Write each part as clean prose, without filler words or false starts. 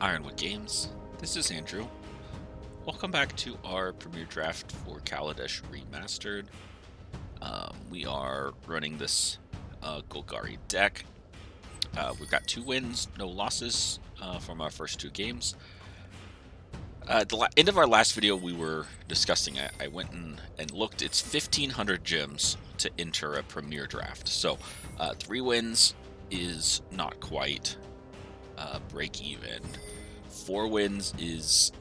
Ironwood Games. This is Andrew. Welcome back to our premiere draft for Kaladesh Remastered. We are running this Golgari deck. We've got 2 wins, no losses from our first 2 games. At the end of our last video, we were discussing it. I went and looked. It's 1,500 gems to enter a premiere draft. So 3 wins is not quite break even. 4 wins is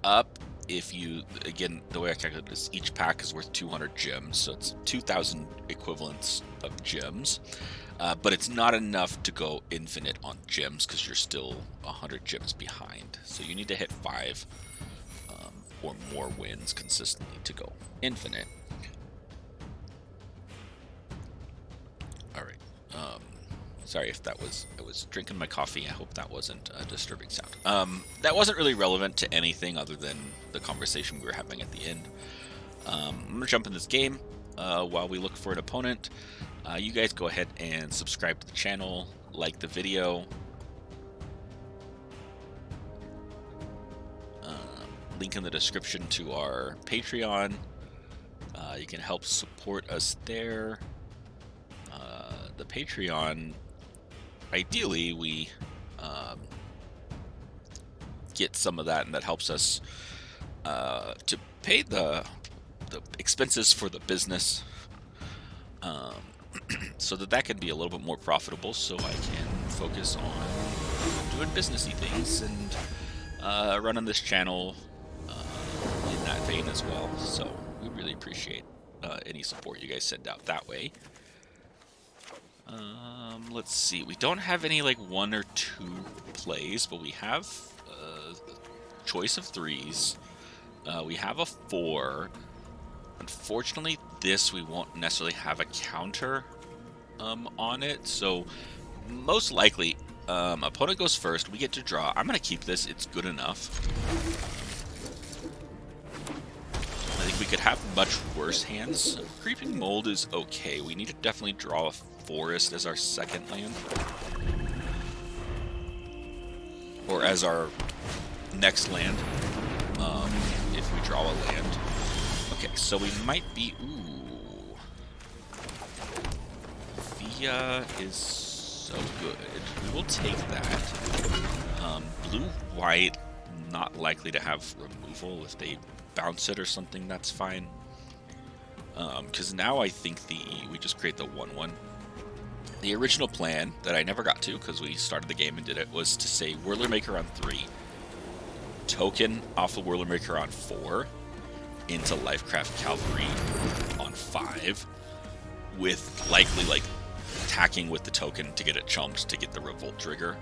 up if you, again, the way I calculate it is each pack is worth 200 gems, so it's 2,000 equivalents of gems, but it's not enough to go infinite on gems because you're still 100 gems behind. So you need to hit 5 or more wins consistently to go infinite. All right. Sorry if that was, I was drinking my coffee. I hope that wasn't a disturbing sound. That wasn't really relevant to anything other than the conversation we were having at the end. I'm going to jump in this game while we look for an opponent. You guys go ahead and subscribe to the channel, like the video. Link in the description to our Patreon. You can help support us there. The Patreon, ideally, we get some of that, and that helps us to pay the expenses for the business, so that can be a little bit more profitable, so I can focus on doing businessy things and running this channel in that vein as well. So we really appreciate any support you guys send out that way. Let's see. We don't have any like 1 or 2 plays, but we have a choice of 3s. We have a 4. Unfortunately, this we won't necessarily have a counter on it. So most likely, opponent goes first. We get to draw. I'm gonna keep this. It's good enough. I think we could have much worse hands. Creeping Mold is okay. We need to definitely draw a forest as our second land, or as our next land, if we draw a land. Okay, so we might be... Ooh. Via is so good. We will take that. Blue-white, not likely to have removal. If they bounce it or something, that's fine. Because now I think we just create the 1/1. The original plan that I never got to because we started the game and did it was to say Whirler Maker on 3, token off the Whirler Maker on 4, into Lifecraft Cavalry on 5, with likely like attacking with the token to get it chumped to get the Revolt trigger.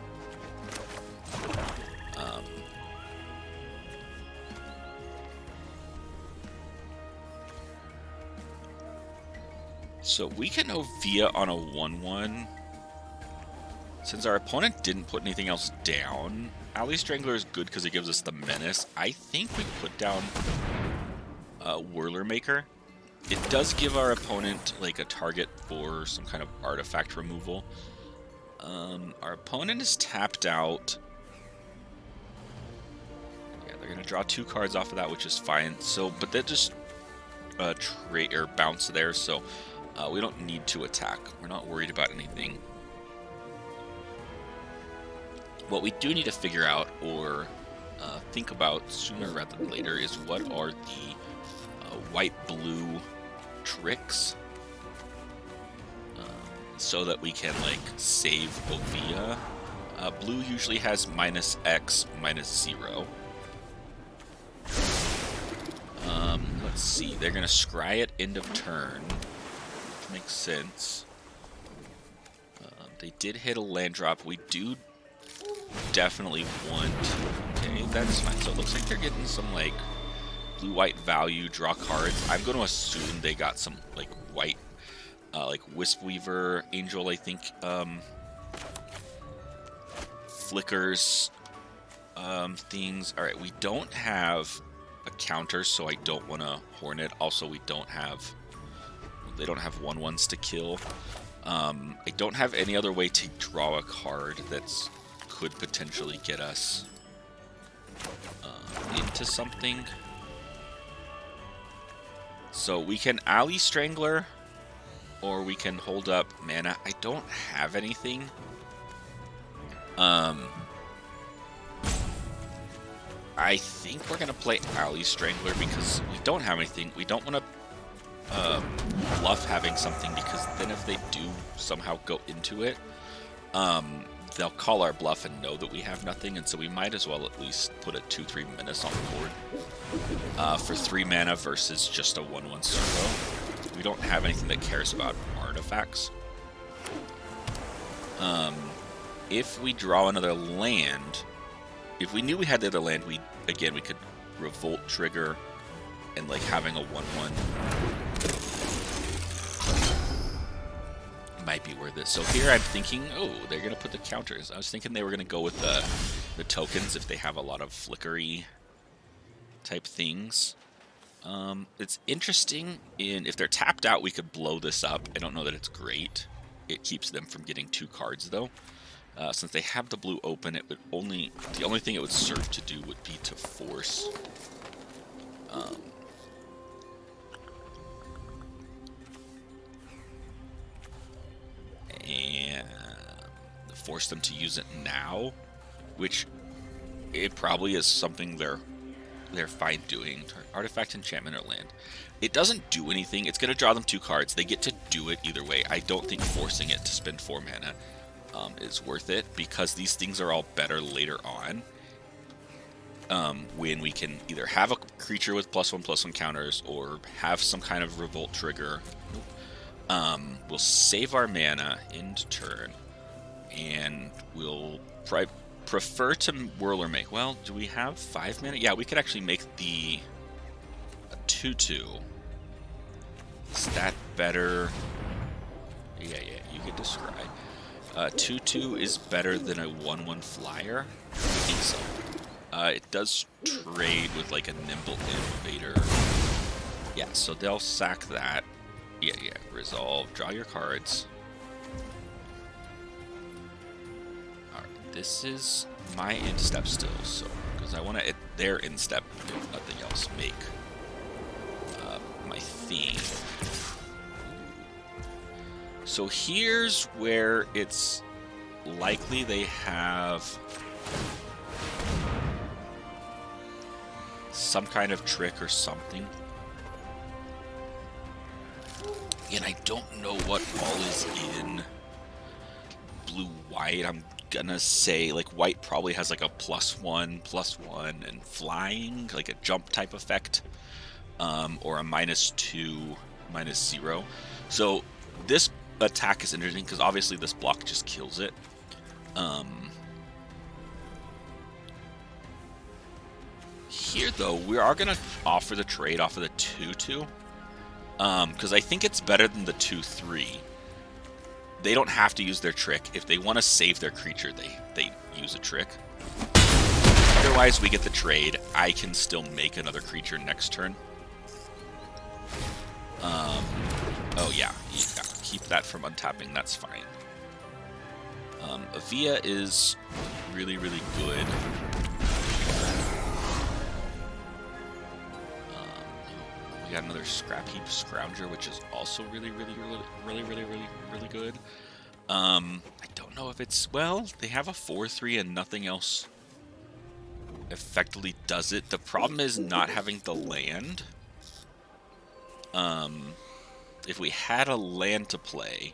So we can Ovia on a 1/1. Since our opponent didn't put anything else down, Alley Strangler is good because it gives us the menace. I think we put down Whirler Maker. It does give our opponent like a target for some kind of artifact removal. Our opponent is tapped out. Yeah, they're gonna draw 2 cards off of that, which is fine. So, but that just trade or bounce there. So. We don't need to attack. We're not worried about anything. What we do need to figure out or think about sooner rather than later is what are the white-blue tricks so that we can like save Ovia. Blue usually has -X, -0. Let's see. They're going to scry it end of turn. Makes sense. They did hit a land drop. We do definitely want... Okay, that's fine. So it looks like they're getting some, like, blue-white value, draw cards. I'm going to assume they got some, like, white, like, Wispweaver, Angel, I think, flickers, things. Alright, we don't have a counter, so I don't want to Hornet. Also, we don't have... They don't have 1/1s to kill. I don't have any other way to draw a card that's could potentially get us into something. So we can Alley Strangler, or we can hold up mana. I don't have anything. I think we're going to play Alley Strangler because we don't have anything. We don't want to bluff having something, because then if they do somehow go into it, they'll call our bluff and know that we have nothing, and so we might as well at least put a 2-3 menace on the board for 3 mana versus just a 1/1 servo. We don't have anything that cares about artifacts. If we draw another land, if we knew we had the other land, we could Revolt trigger and like having a 1/1 might be worth it. So here I'm thinking, oh, they're going to put the counters. I was thinking they were going to go with the tokens if they have a lot of flickery type things. It's interesting, if they're tapped out, we could blow this up. I don't know that it's great. It keeps them from getting 2 cards, though. Since they have the blue open, the only thing it would serve to do would be to force and force them to use it now, which it probably is something they're fine doing. Artifact, enchantment, or land. It doesn't do anything. It's going to draw them 2 cards. They get to do it either way. I don't think forcing it to spend 4 mana is worth it, because these things are all better later on, when we can either have a creature with +1/+1 counters or have some kind of revolt trigger. We'll save our mana end turn, and we'll prefer to whirl or make. Well, do we have 5 mana? Yeah, we could actually make the 2/2. Is that better? Yeah, you get describe. 2/2 is better than a 1/1 flyer? I think so. It does trade with like a Nimble Invader. Yeah, so they'll sack that. Yeah, resolve. Draw your cards. Alright, this is my end step still, so because I want to, their end step, if nothing else, make my theme. So here's where it's likely they have some kind of trick or something. And I don't know what all is in blue-white. I'm gonna say like white probably has like a +1/+1 and flying, like a jump type effect, or a -2 -0. So this attack is interesting because obviously this block just kills it. Here though, we are gonna offer the trade off of the 2/2, because I think it's better than the 2/3. They don't have to use their trick. If they want to save their creature, they use a trick. Otherwise, we get the trade. I can still make another creature next turn. Oh yeah, keep that from untapping. That's fine. Avia is really, really good. We got another Scrap Heap Scrounger, which is also really, really, really, really, really, really good. I don't know if it's, well, they have a 4/3 and nothing else effectively does it. The problem is not having the land. If we had a land to play,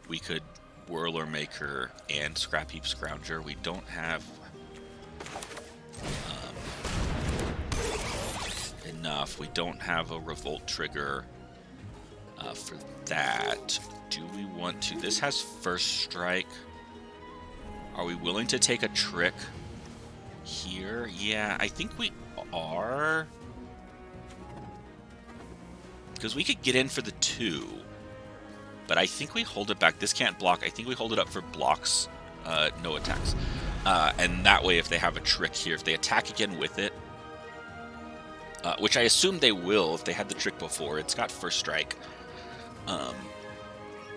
we could Whirler Maker and Scrap Heap Scrounger. We don't have enough. We don't have a Revolt trigger for that. Do we want to? This has First Strike. Are we willing to take a trick here? Yeah, I think we are. Because we could get in for the 2. But I think we hold it back. This can't block. I think we hold it up for blocks, no attacks. And that way, if they have a trick here, if they attack again with it, which I assume they will if they had the trick before, it's got First Strike.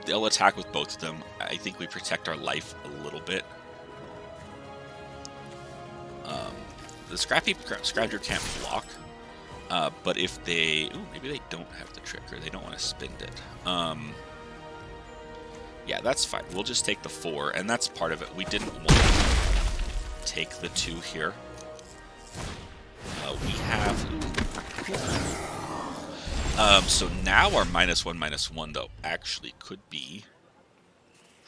They'll attack with both of them. I think we protect our life a little bit. the Scrounger can't block. But if they... Ooh, maybe they don't have the trick, or they don't want to spend it. Yeah, that's fine. We'll just take the 4, and that's part of it. We didn't want to take the 2 here. We have... so now our -1/-1, though, actually could be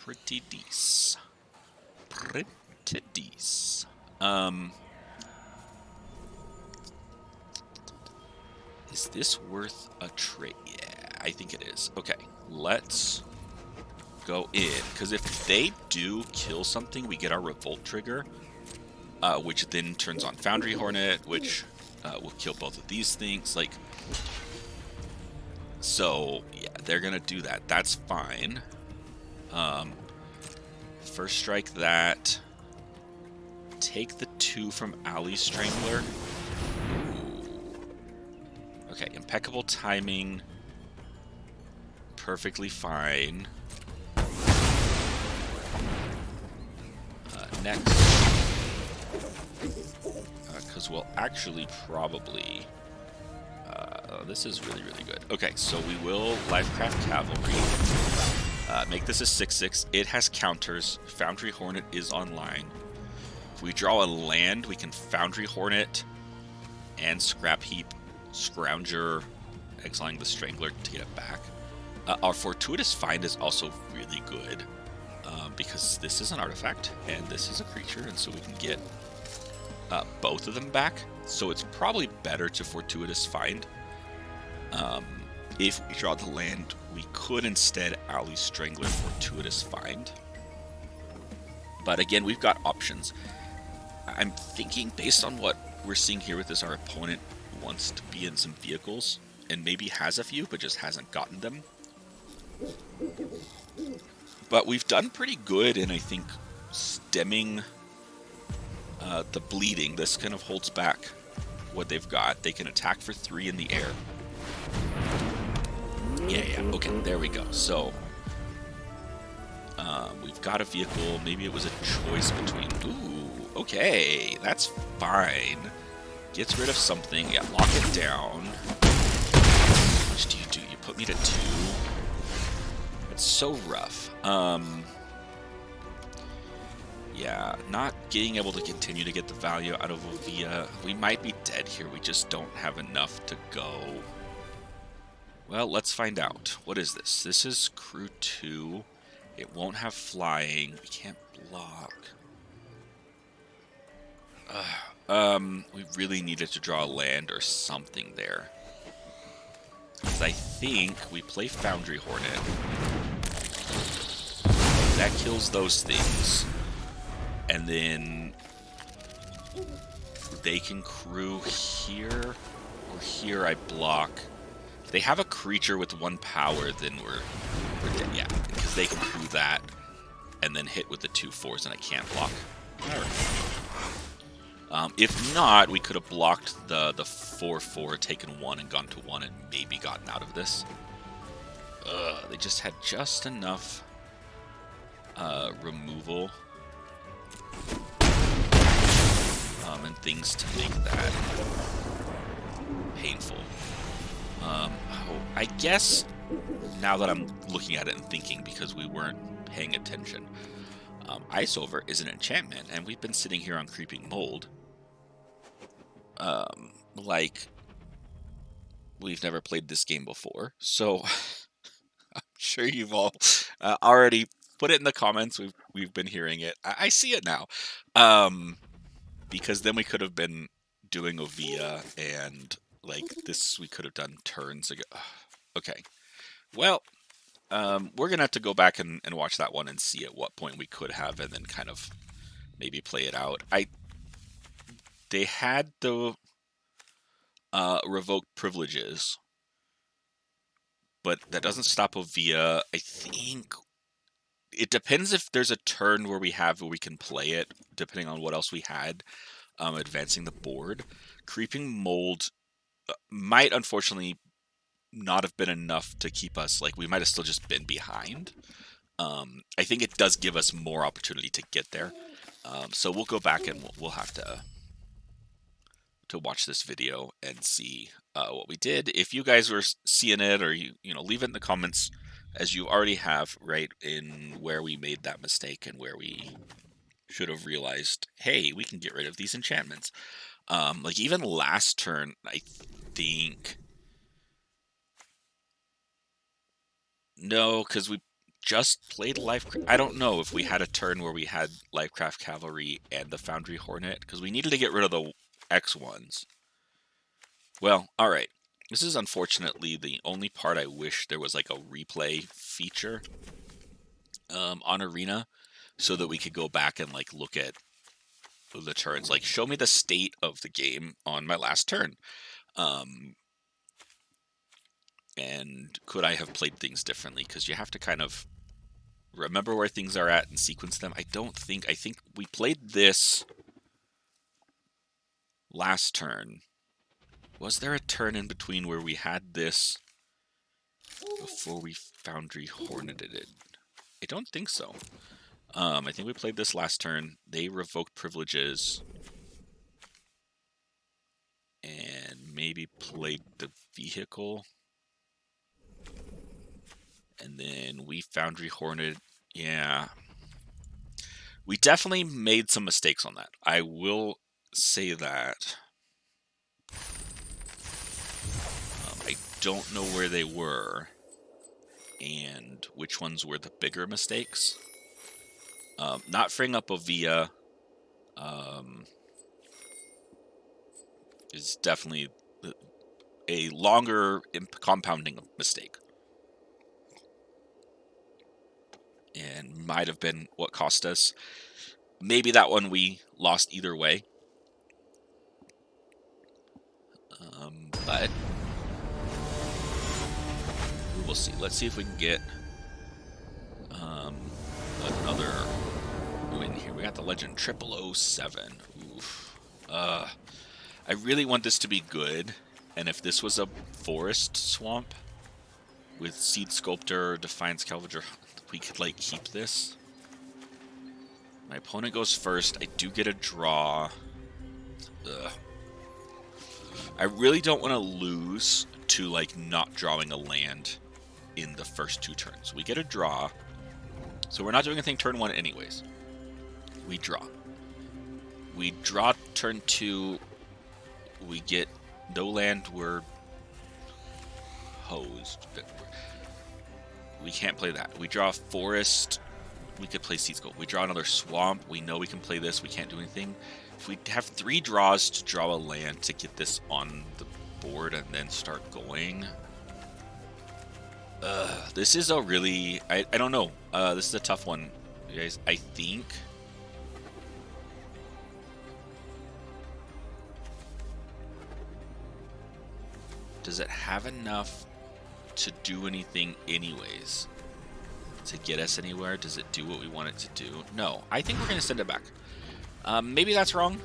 pretty decent. Pretty decent. Is this worth a trade? Yeah, I think it is. Okay, let's go in, because if they do kill something, we get our Revolt trigger, which then turns on Foundry Hornet, which will kill both of these things. Like, so yeah, they're gonna do that. That's fine. First strike that. Take the 2 from Alley Strangler. Okay, impeccable timing. Perfectly fine. Next. Because we'll actually probably... this is really, really good. Okay, so we will Livecraft Cavalry. Make this a 6/6. It has counters. Foundry Hornet is online. If we draw a land, we can Foundry Hornet and Scrap Heap Scrounger, exiling the Strangler to get it back. Our Fortuitous Find is also really good, because this is an artifact and this is a creature, and so we can get both of them back. So it's probably better to Fortuitous Find. If we draw the land, we could instead Alley Strangler Fortuitous Find. But again, we've got options. I'm thinking, based on what we're seeing here with this, our opponent wants to be in some vehicles, and maybe has a few, but just hasn't gotten them. But we've done pretty good in, I think, stemming the bleeding. This kind of holds back what they've got. They can attack for 3 in the air. Yeah, okay, there we go. So, we've got a vehicle. Maybe it was a choice between... Ooh, okay, that's fine. Gets rid of something. Yeah, lock it down. How much do you do? You put me to 2. It's so rough. Yeah, not being able to continue to get the value out of Ovia. We might be dead here. We just don't have enough to go. Well, let's find out. What is this? This is Crew 2. It won't have flying. We can't block. We really needed to draw a land or something there. Because I think we play Foundry Hornet. That kills those things. And then they can crew here, or here I block. If they have a creature with 1 power, then we're dead. Yeah, because they can crew that and then hit with the 2/4s, and I can't block. If not, we could have blocked the 4/4, taken 1 and gone to 1, and maybe gotten out of this. They just had just enough removal and things to make that painful. I guess now that I'm looking at it and thinking, because we weren't paying attention, Ice Over is an enchantment, and we've been sitting here on Creeping Mold. Like, we've never played this game before, so I'm sure you've all already put it in the comments. We've been hearing it. I see it now, because then we could have been doing Ovia, and like this we could have done turns ago. Okay, well, we're gonna have to go back and watch that one and see at what point we could have, and then kind of maybe play it out. They had the revoked privileges, but that doesn't stop Ovia. I think it depends if there's a turn where we can play it, depending on what else we had, advancing the board. Creeping Mold might unfortunately not have been enough to keep us, like, we might have still just been behind. I think it does give us more opportunity to get there. So we'll go back and we'll have to to watch this video and see what we did. If you guys were seeing it, or you know, leave it in the comments, as you already have, right, in where we made that mistake and where we should have realized, hey, we can get rid of these enchantments. Like even last turn, I think. No, because we just played I don't know if we had a turn where we had Lifecraft Cavalry and the Foundry Hornet, because we needed to get rid of the X1s. Well, alright. This is unfortunately the only part I wish there was like a replay feature on Arena, so that we could go back and like look at the turns. Like, show me the state of the game on my last turn. And could I have played things differently? Because you have to kind of remember where things are at and sequence them. I think we played this last turn. Was there a turn in between where we had this before we Foundry Horneted it? I don't think so. I think we played this last turn. They revoked privileges and maybe played the vehicle. And then we Foundry Horneted. Yeah. We definitely made some mistakes on that. I will say that. I don't know where they were and which ones were the bigger mistakes. Not freeing up Ovia is definitely a longer compounding mistake. And might have been what cost us. Maybe that one we lost either way. But we will see. Let's see if we can get another win here. We got the Legend 0007. Oof. I really want this to be good. And if this was a forest swamp with Seed Sculptor, Defiance Calvager, we could like keep this. My opponent goes first. I do get a draw. Ugh. I really don't want to lose to like not drawing a land in the first 2 turns. We get a draw. So we're not doing anything turn 1 anyways. We draw. We draw turn 2. We get no land. We're hosed. We can't play that. We draw a forest. We could play Seed Sculpt. We draw another swamp. We know we can play this. We can't do anything. If we have 3 draws to draw a land to get this on the board and then start going. This is a really... I don't know. This is a tough one, you guys. I think... Does it have enough to do anything anyways? To get us anywhere? Does it do what we want it to do? No. I think we're going to send it back. Maybe that's wrong.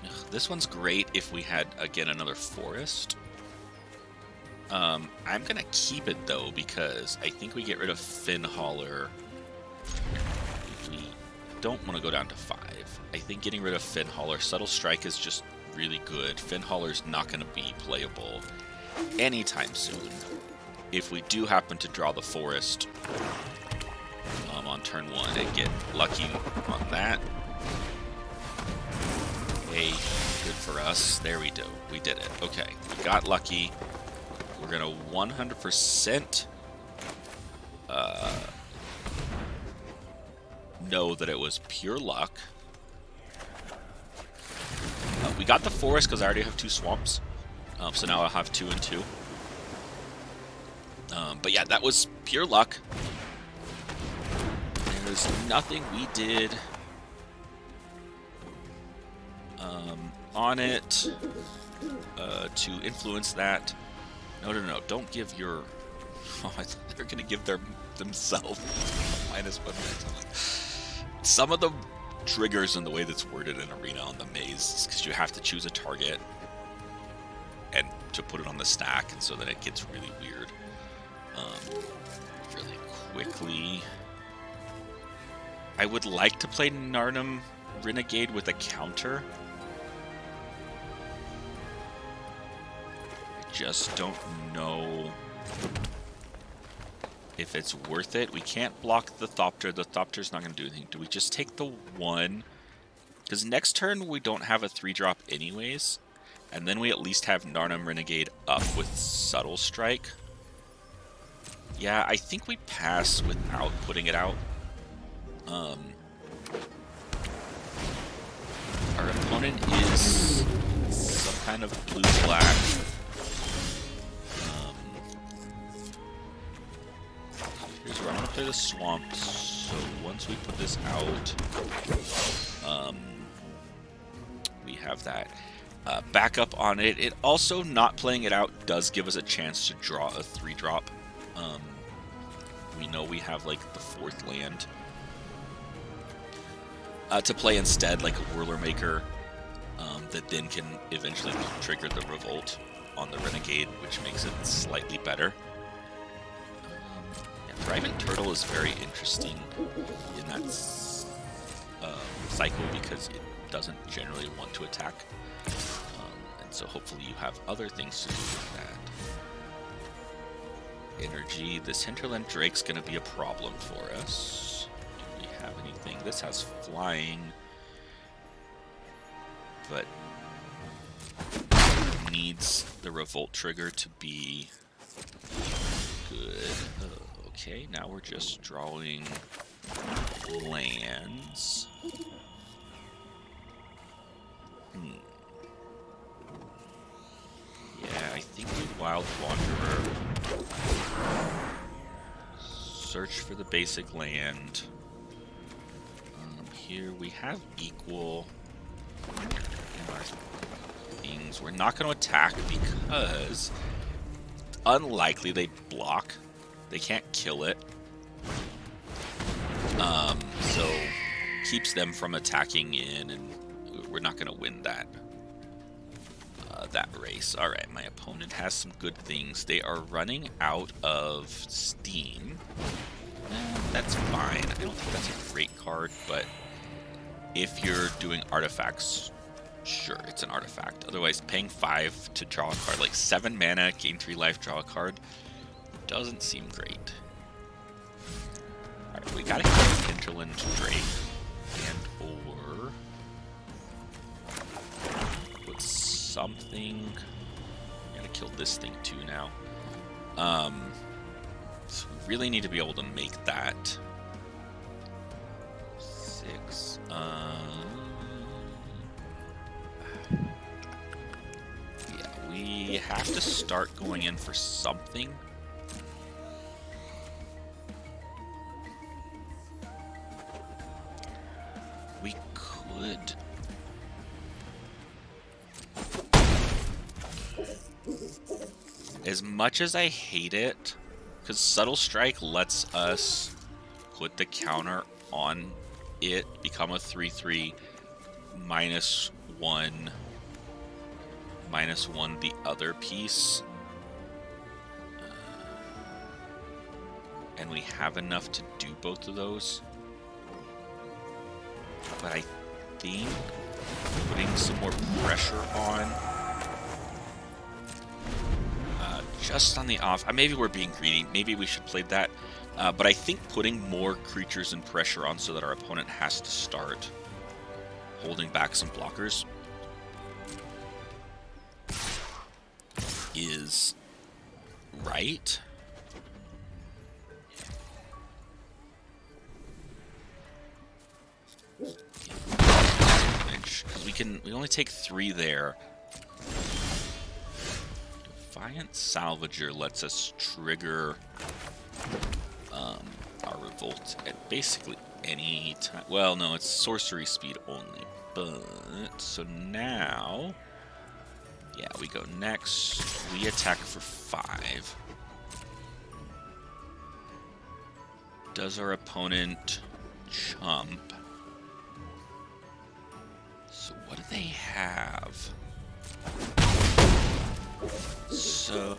Ugh, this one's great if we had, again, another forest. I'm going to keep it, though, because I think we get rid of Finhauler. If we don't want to go down to 5. I think getting rid of Finhauler. Subtle Strike is just really good. Finhauler's not going to be playable anytime soon. If we do happen to draw the forest on turn 1 and get lucky on that. Hey, good for us. There we go. We did it. Okay, we got lucky. We're going to 100% know that it was pure luck. We got the forest because I already have 2 swamps. So now I'll have 2 and 2. But yeah, that was pure luck. There's nothing we did on it to influence that. No, don't give your... Oh, I thought they're going to give themselves -1. Some of the triggers and the way that's worded in Arena on the maze is because you have to choose a target and to put it on the stack, and so then it gets really weird. Really quickly, I would like to play Narnum Renegade with a counter. just don't know if it's worth it. We can't block the Thopter. The Thopter's not going to do anything. Do we just take the 1? Because next turn we don't have a 3-drop anyways. And then we at least have Narnam Renegade up with Subtle Strike. Yeah, I think we pass without putting it out. Our opponent is some kind of blue-black. Here's where I'm going to play the Swamp. So once we put this out, we have that. Backup on it. It also, not playing it out does give us a chance to draw a 3-drop. We know we have like the 4th land to play instead, like a Whirler Maker, that then can eventually trigger the Revolt on the Renegade, which makes it slightly better. Yeah, Thriving Turtle is very interesting in that cycle because it doesn't generally want to attack. And so hopefully you have other things to do with that. Energy. This Hinterland Drake's going to be a problem for us. Do we have anything? This has flying, but needs the Revolt trigger to be good. Okay, now we're just drawing lands. Yeah, I think we Wild Wanderer. Search for the basic land. Here we have equal in our things. We're not going to attack because it's unlikely they block. They can't kill it. So keeps them from attacking in, and we're not going to win that. That race. Alright, my opponent has some good things. They are running out of steam. That's fine. I don't think that's a great card, but if you're doing artifacts, sure, it's an artifact. Otherwise, paying 5 to draw a card, like 7 mana, gain 3 life, draw a card, doesn't seem great. Alright, we gotta hit Hinterland Drake and or put something. I gotta kill this thing too now. So we really need to be able to make that. 6. Yeah, we have to start going in for something. We could. As much as I hate it, because Subtle Strike lets us put the counter on it, become a 3/3, -1, -1 the other piece. And we have enough to do both of those. But I think putting some more pressure on, just on the off. Maybe we're being greedy. Maybe we should play that. But I think putting more creatures and pressure on so that our opponent has to start holding back some blockers is right. Because we only take 3 there. Defiant Salvager lets us trigger our Revolt at basically any time. Well, no, it's sorcery speed only. But so now, yeah, we go next. We attack for 5. Does our opponent chump? So what do they have? So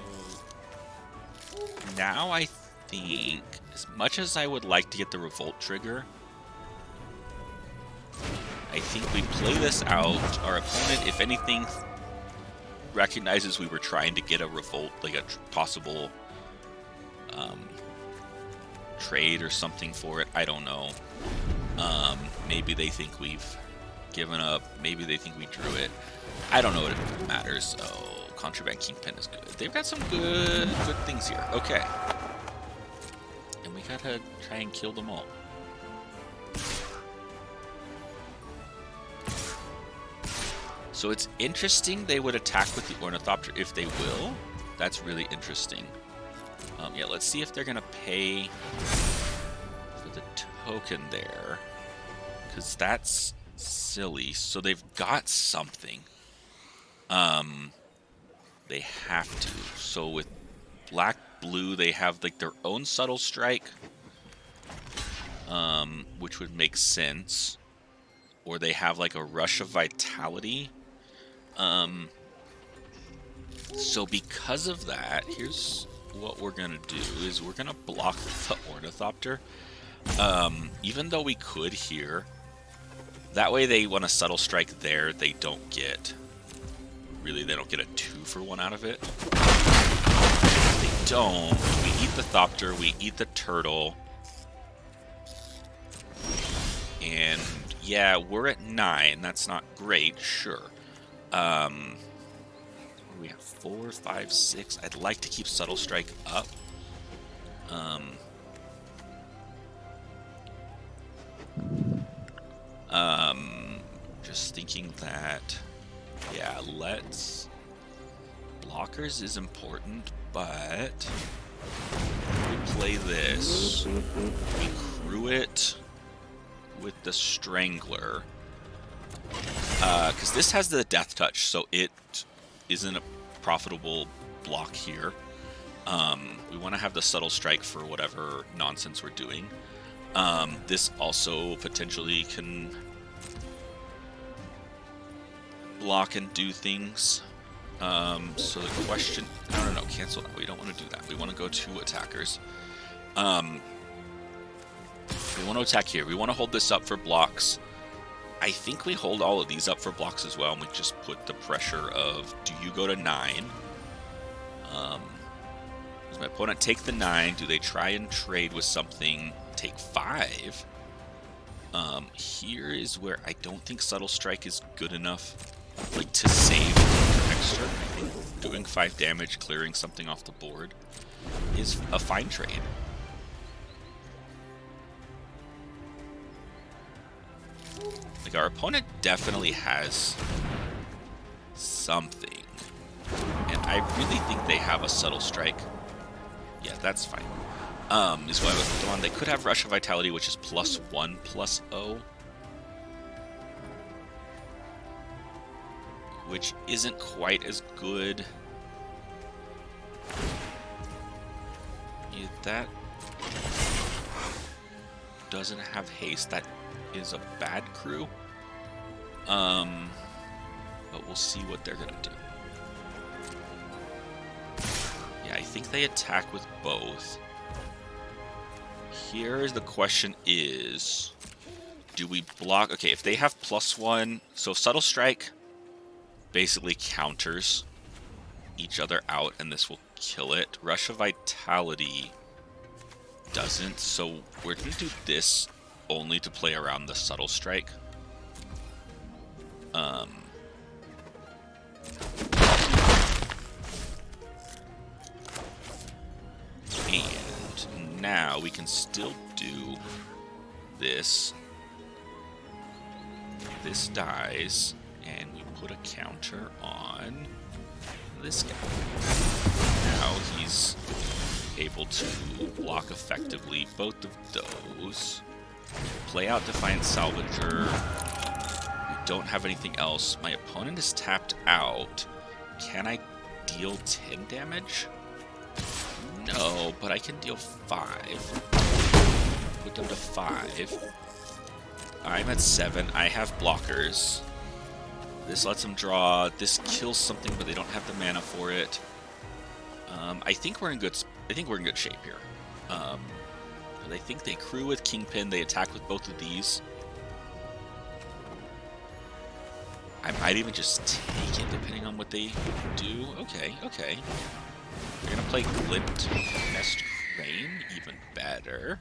now I think, as much as I would like to get the Revolt trigger, I think we play this out. Our opponent, if anything, recognizes we were trying to get a revolt, like a possible trade or something for it. I don't know. Maybe they think we've given up. Maybe they think we drew it. I don't know what it matters. Oh, Contraband Kingpin is good. They've got some good things here. Okay. And we gotta try and kill them all. So it's interesting they would attack with the Ornithopter if they will. That's really interesting. Yeah, let's see if they're going to pay for the token there. Because that's silly. So they've got something. They have to. So with black-blue, they have like their own Subtle Strike. Which would make sense. Or they have like a Rush of Vitality. So because of that, here's what we're gonna do is we're gonna block the Ornithopter. Even though we could here, that way they want a Subtle Strike there, they don't get a 2-for-1 out of it. If they don't, we eat the Thopter, we eat the Turtle, and yeah, we're at 9. That's not great, sure. We have 4, 5, 6. I'd like to keep Subtle Strike up. Just thinking that, yeah, let's... Blockers is important, but we play this. We crew it with the Strangler. Because this has the Death Touch, so it isn't a profitable block here. We want to have the Subtle Strike for whatever nonsense we're doing. This also potentially can block and do things. So the question... No, cancel that. We don't want to do that. We want to go to attackers. We want to attack here. We want to hold this up for blocks. I think we hold all of these up for blocks as well, and we just put the pressure of, do you go to 9? Does my opponent take the 9? Do they try and trade with something? Take 5? Here is where I don't think Subtle Strike is good enough, like, to save extra. I think doing 5 damage, clearing something off the board is a fine trade. Like, our opponent definitely has something. And I really think they have a Subtle Strike. Yeah, that's fine. Is what I was on. They could have Rush of Vitality, which is +1/+0. Which isn't quite as good. Yeah, that doesn't have haste. That is a bad crew. But we'll see what they're gonna do. Yeah, I think they attack with both. Here's the question is, do we block? Okay, if they have +1, so Subtle Strike basically counters each other out, and this will kill it. Rush of Vitality doesn't, so we're gonna do this only to play around the Subtle Strike. And now we can still do this. This dies, and we put a counter on this guy. Now he's able to block effectively both of those. Play out Defiant Salvager. We don't have anything else. My opponent is tapped out. Can I deal 10 damage? No, but I can deal 5. Put them to 5. I'm at 7. I have blockers. This lets them draw. This kills something, but they don't have the mana for it. I think we're in good shape here. I think they crew with Kingpin. They attack with both of these. I might even just take it depending on what they do. Okay, okay. They're gonna play Glint Nest Crane, even better.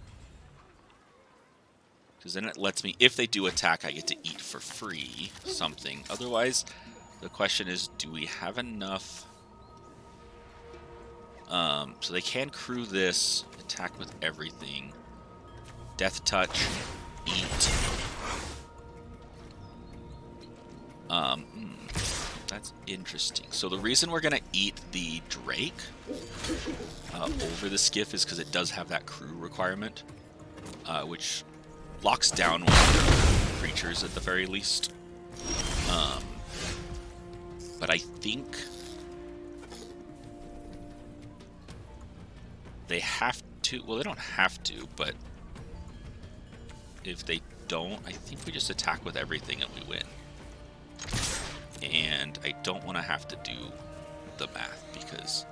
Because then it lets me, if they do attack, I get to eat for free something. Otherwise, the question is, do we have enough? So they can crew this, attack with everything. Death Touch, eat. That's interesting. So the reason we're gonna eat the Drake over the Skiff is because it does have that crew requirement, which locks down one of their creatures at the very least. But I think they have to. Well, they don't have to, but if they don't, I think we just attack with everything and we win. And I don't want to have to do the math, because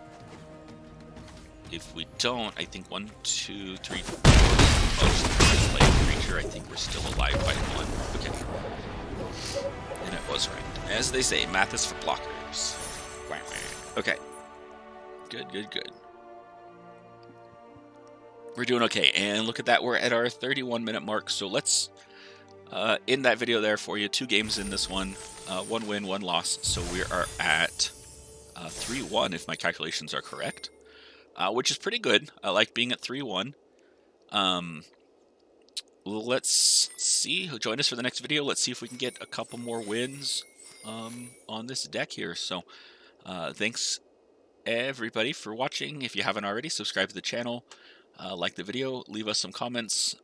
if we don't, I think 1, 2, 3, 4 most play a creature. I think we're still alive by 1. Okay. And it was right. As they say, math is for blockers. Okay. Good, good, good. We're doing okay. And look at that. We're at our 31-minute mark. So let's end that video there for you. 2 games in this one. 1 win, 1 loss. So we are at 3-1 if my calculations are correct, which is pretty good. I like being at 3-1. Let's see. Join us for the next video. Let's see if we can get a couple more wins on this deck here. So thanks everybody for watching. If you haven't already, subscribe to the channel, like the video, leave us some comments.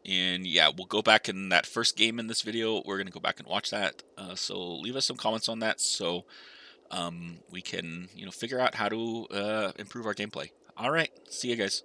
And yeah, we'll go back in that first game in this video. We're going to go back and watch that. So leave us some comments on that so we can, figure out how to improve our gameplay. All right. See you guys.